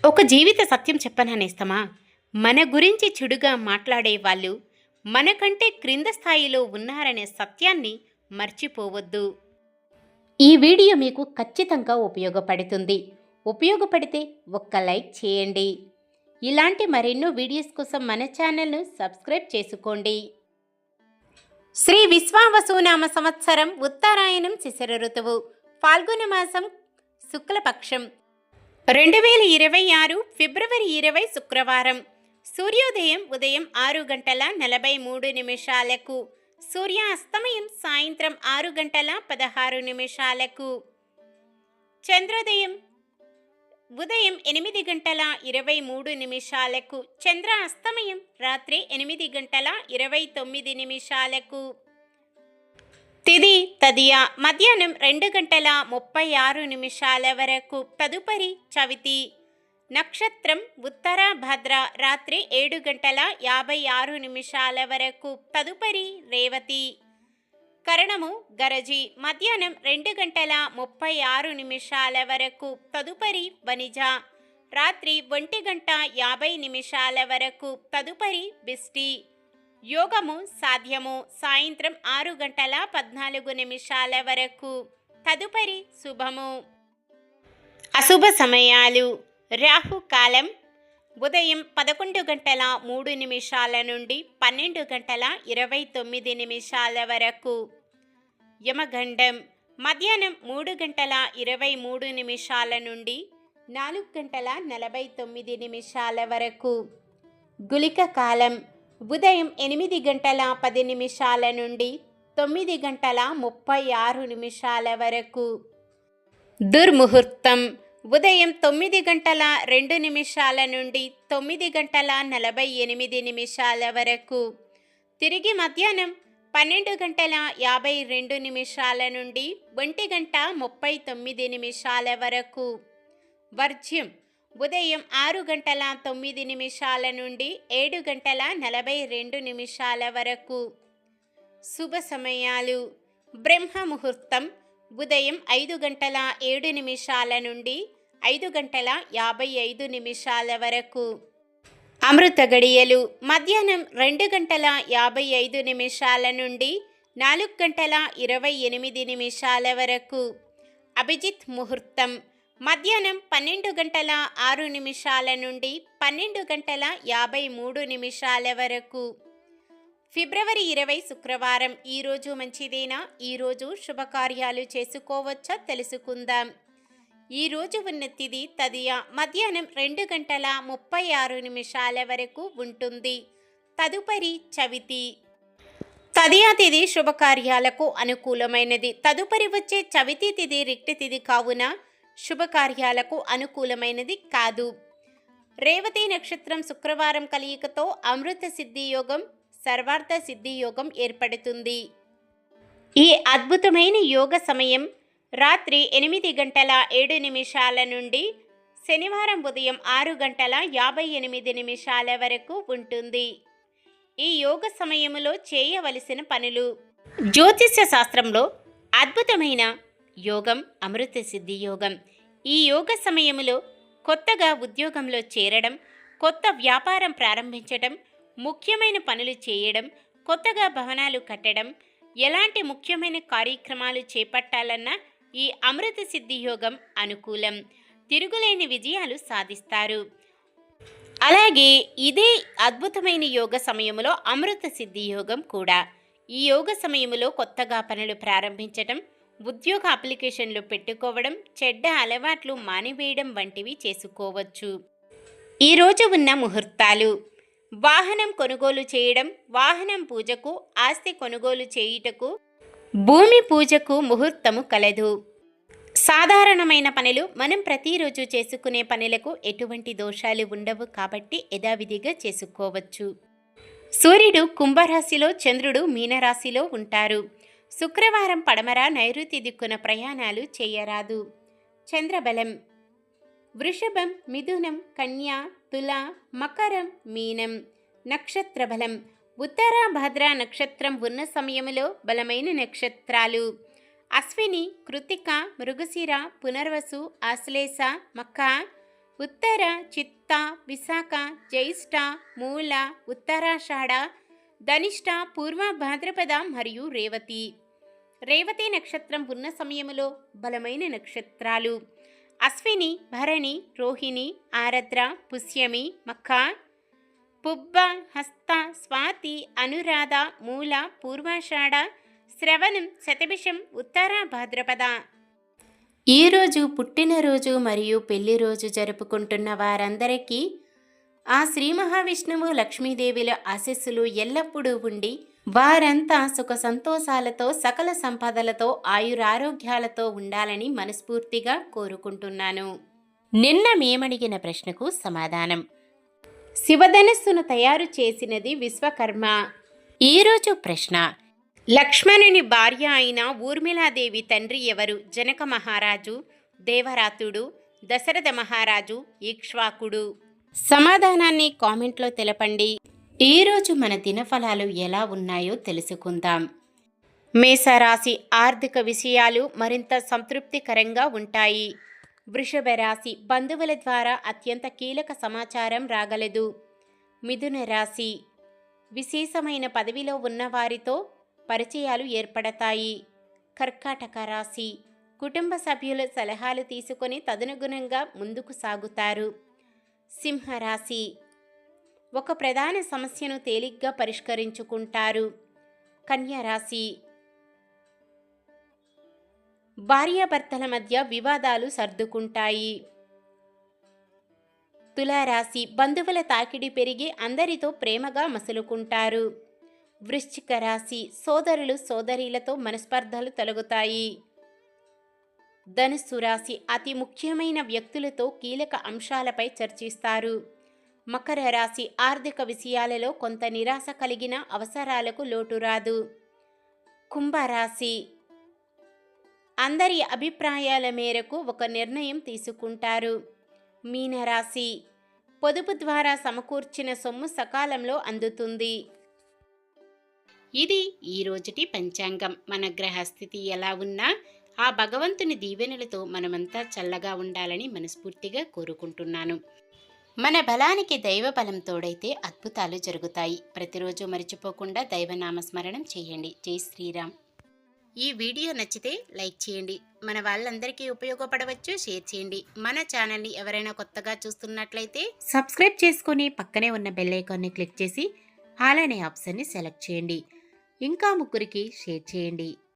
ఒక జీవిత సత్యం చెప్పననేస్తమా? మన గురించి చెడుగా మాట్లాడే వాళ్ళు మనకంటే క్రింద స్థాయిలో ఉన్నారనే సత్యాన్ని మర్చిపోవద్దు. ఈ వీడియో మీకు ఖచ్చితంగా ఉపయోగపడుతుంది. ఉపయోగపడితే ఒక్క లైక్ చేయండి. ఇలాంటి మరెన్నో వీడియోస్ కోసం మన ఛానల్ను సబ్స్క్రైబ్ చేసుకోండి. శ్రీ విశ్వావసునామ సంవత్సరం ఉత్తరాయణం శిశిర ఋతువు ఫాల్గుణ మాసం శుక్లపక్షం 2026 ఫిబ్రవరి 20 శుక్రవారం. సూర్యోదయం ఉదయం 6:43 సూర్యాస్తమయం సాయంత్రం 6:16. చంద్రోదయం ఉదయం 8:23. చంద్రాస్తమయం రాత్రి 8:29. తిది తదియ మధ్యాహ్నం 2:36 వరకు. తదుపరి చవితి. నక్షత్రం ఉత్తరాభద్ర రాత్రి 7:56 వరకు. తదుపరి రేవతి. కరణము గరజి మధ్యాహ్నం 2:36 వరకు. తదుపరి వనిజ రాత్రి 1:50 వరకు. తదుపరి బిష్టి. యోగము సాధ్యము సాయంత్రం 6:14 వరకు. తదుపరి శుభము. అశుభ సమయాలు. రాహుకాలం ఉదయం 11:03 నుండి 12:29 వరకు. యమగండం మధ్యాహ్నం 3:23 నుండి 4:49 వరకు. గుళిక కాలం ఉదయం 8:10 నుండి 9:36 వరకు. దుర్ముహూర్తం ఉదయం 9:02 నుండి 9:48 వరకు. తిరిగి మధ్యాహ్నం 12:52 నుండి 1:39 వరకు. వర్జ్యం ఉదయం 6:09 నుండి 7:42 వరకు. శుభ సమయాలు. బ్రహ్మ ముహూర్తం ఉదయం 5:07 నుండి 5:55 వరకు. అమృత గడియలు మధ్యాహ్నం 2:55 నుండి 4:28 వరకు. అభిజిత్ ముహూర్తం మధ్యాహ్నం 12:06 నుండి 12:53 వరకు. ఫిబ్రవరి 20 శుక్రవారం. ఈరోజు మంచిదేనా? ఈరోజు శుభకార్యాలు చేసుకోవచ్చా తెలుసుకుందాం. ఈరోజు ఉన్న తిథి తదియ మధ్యాహ్నం 2:36 వరకు ఉంటుంది. తదుపరి చవితి. తదియా తిథి శుభకార్యాలకు అనుకూలమైనది. తదుపరి వచ్చే చవితి తిథి రిక్త తిథి కావున శుభకార్యాలకు అనుకూలమైనది కాదు. రేవతి నక్షత్రం శుక్రవారం కలయికతో అమృత సిద్ధి యోగం, సర్వార్థ సిద్ధి యోగం ఏర్పడుతుంది. ఈ అద్భుతమైన యోగ సమయం రాత్రి 8:07 నుండి శనివారం ఉదయం 6:58 వరకు ఉంటుంది. ఈ యోగ సమయంలో చేయవలసిన పనులు. జ్యోతిష్య శాస్త్రంలో అద్భుతమైన యోగం అమృత సిద్ధి యోగం. ఈ యోగ సమయంలో కొత్తగా ఉద్యోగంలో చేరడం, కొత్త వ్యాపారం ప్రారంభించడం, ముఖ్యమైన పనులు చేయడం, కొత్తగా భవనాలు కట్టడం, ఎలాంటి ముఖ్యమైన కార్యక్రమాలు చేపట్టాలన్నా ఈ అమృత సిద్ధి యోగం అనుకూలం. తిరుగులేని విజయాలు సాధిస్తారు. అలాగే ఇదే అద్భుతమైన యోగ సమయంలో అమృత సిద్ధి యోగం కూడా. ఈ యోగ సమయంలో కొత్తగా పనులు ప్రారంభించడం, ఉద్యోగ అప్లికేషన్లు పెట్టుకోవడం, చెడ్డ అలవాట్లు మానివేయడం వంటివి చేసుకోవచ్చు. ఈరోజు ఉన్న ముహూర్తాలు. వాహనం కొనుగోలు చేయడం, వాహనం పూజకు, ఆస్తి కొనుగోలు చేయుటకు, భూమి పూజకు ముహూర్తము కలదు. సాధారణమైన పనులు. మనం ప్రతిరోజు చేసుకునే పనులకు ఎటువంటి దోషాలు ఉండవు కాబట్టి యథావిధిగా చేసుకోవచ్చు. సూర్యుడు కుంభరాశిలో, చంద్రుడు మీనరాశిలో ఉంటారు. శుక్రవారం పడమర నైరుతి దిక్కున ప్రయాణాలు చేయరాదు. చంద్రబలం వృషభం, మిథునం, కన్య, తుల, మకరం, మీనం. నక్షత్ర బలం ఉత్తరాభద్ర నక్షత్రం ఉన్న సమయంలో బలమైన నక్షత్రాలు. అశ్విని, కృతిక, మృగశిర, పునర్వసు, ఆశ్లేష, మఖ, ఉత్తర, చిత్త, విశాఖ, జ్యేష్ఠ, మూల, ఉత్తరాషాఢ, ధనిష్ట, పూర్వ భాద్రపద మరియు రేవతి. రేవతి నక్షత్రం ఉన్న సమయములో బలమైన నక్షత్రాలు అశ్విని, భరణి, రోహిణి, ఆరద్ర, పుష్యమి, మఖ, పుబ్బ, హస్త, స్వాతి, అనురాధ, మూల, పూర్వాషాఢ, శ్రవణం, శతభిషం, ఉత్తర భాద్రపద. ఈరోజు పుట్టినరోజు మరియు పెళ్లి రోజు జరుపుకుంటున్న వారందరికీ ఆ శ్రీ మహావిష్ణువు లక్ష్మీదేవిల ఆశీస్సులు ఎల్లప్పుడూ ఉండి వారంతా సుఖ సంతోషాలతో సకల సంపదలతో ఆయురారోగ్యాలతో ఉండాలని మనస్ఫూర్తిగా కోరుకుంటున్నాను. నిన్న మేమడిగిన ప్రశ్నకు సమాధానం. శివధనస్సును తయారు చేసినది విశ్వకర్మ. ఈరోజు ప్రశ్న: లక్ష్మణుని భార్య అయిన ఊర్మిళాదేవి తండ్రి ఎవరు? జనక మహారాజు, దేవరాతుడు, దశరథ మహారాజు, ఇక్ష్వాకుడు. సమాధానాన్ని కామెంట్లో తెలపండి. ఈరోజు మన దినఫలాలు ఎలా ఉన్నాయో తెలుసుకుందాం. మేషరాశి ఆర్థిక విషయాలు మరింత సంతృప్తికరంగా ఉంటాయి. వృషభ రాశి బంధువుల ద్వారా అత్యంత కీలక సమాచారం రాగలదు. మిథున రాశి విశేషమైన పదవిలో ఉన్నవారితో పరిచయాలు ఏర్పడతాయి. కర్కాటక రాశి కుటుంబ సభ్యుల సలహాలు తీసుకొని తదనుగుణంగా ముందుకు సాగుతారు. సింహరాశి ఒక ప్రధాన సమస్యను తేలిగ్గా పరిష్కరించుకుంటారు. కన్యా రాశి భార్యాభర్తల మధ్య వివాదాలు సర్దుకుంటాయి. తులారాశి బంధువుల తాకిడి పెరిగి అందరితో ప్రేమగా మసులుకుంటారు. వృశ్చిక రాశి సోదరులు సోదరీలతో మనస్పర్ధలు తొలగుతాయి. ధనుస్సు రాశి అతి ముఖ్యమైన వ్యక్తులతో కీలక అంశాలపై చర్చిస్తారు. మకర రాశి ఆర్థిక విషయాలలో కొంత నిరాశ కలిగిన అవసరాలకు లోటు రాదు. కుంభరాశి అందరి అభిప్రాయాల మేరకు ఒక నిర్ణయం తీసుకుంటారు. మీనరాశి పొదుపు ద్వారా సమకూర్చిన సొమ్ము సకాలంలో అందుతుంది. ఇది ఈ రోజుటి పంచాంగం. మన గ్రహస్థితి ఎలా ఉన్నా ఆ భగవంతుని దీవెనలతో మనమంతా చల్లగా ఉండాలని మనస్ఫూర్తిగా కోరుకుంటున్నాను. మన బలానికి దైవ బలం తోడైతే అద్భుతాలు జరుగుతాయి. ప్రతిరోజు మర్చిపోకుండా దైవనామస్మరణం చేయండి. జై శ్రీరామ్. ఈ వీడియో నచ్చితే లైక్ చేయండి. మన వాళ్ళందరికీ ఉపయోగపడవచ్చు, షేర్ చేయండి. మన ఛానల్ని ఎవరైనా కొత్తగా చూస్తున్నట్లయితే సబ్స్క్రైబ్ చేసుకొని పక్కనే ఉన్న బెల్ ఐకాన్ని క్లిక్ చేసి ఆల్ అనే ఆప్షన్ని సెలెక్ట్ చేయండి. ఇంకా ముగ్గురికి షేర్ చేయండి.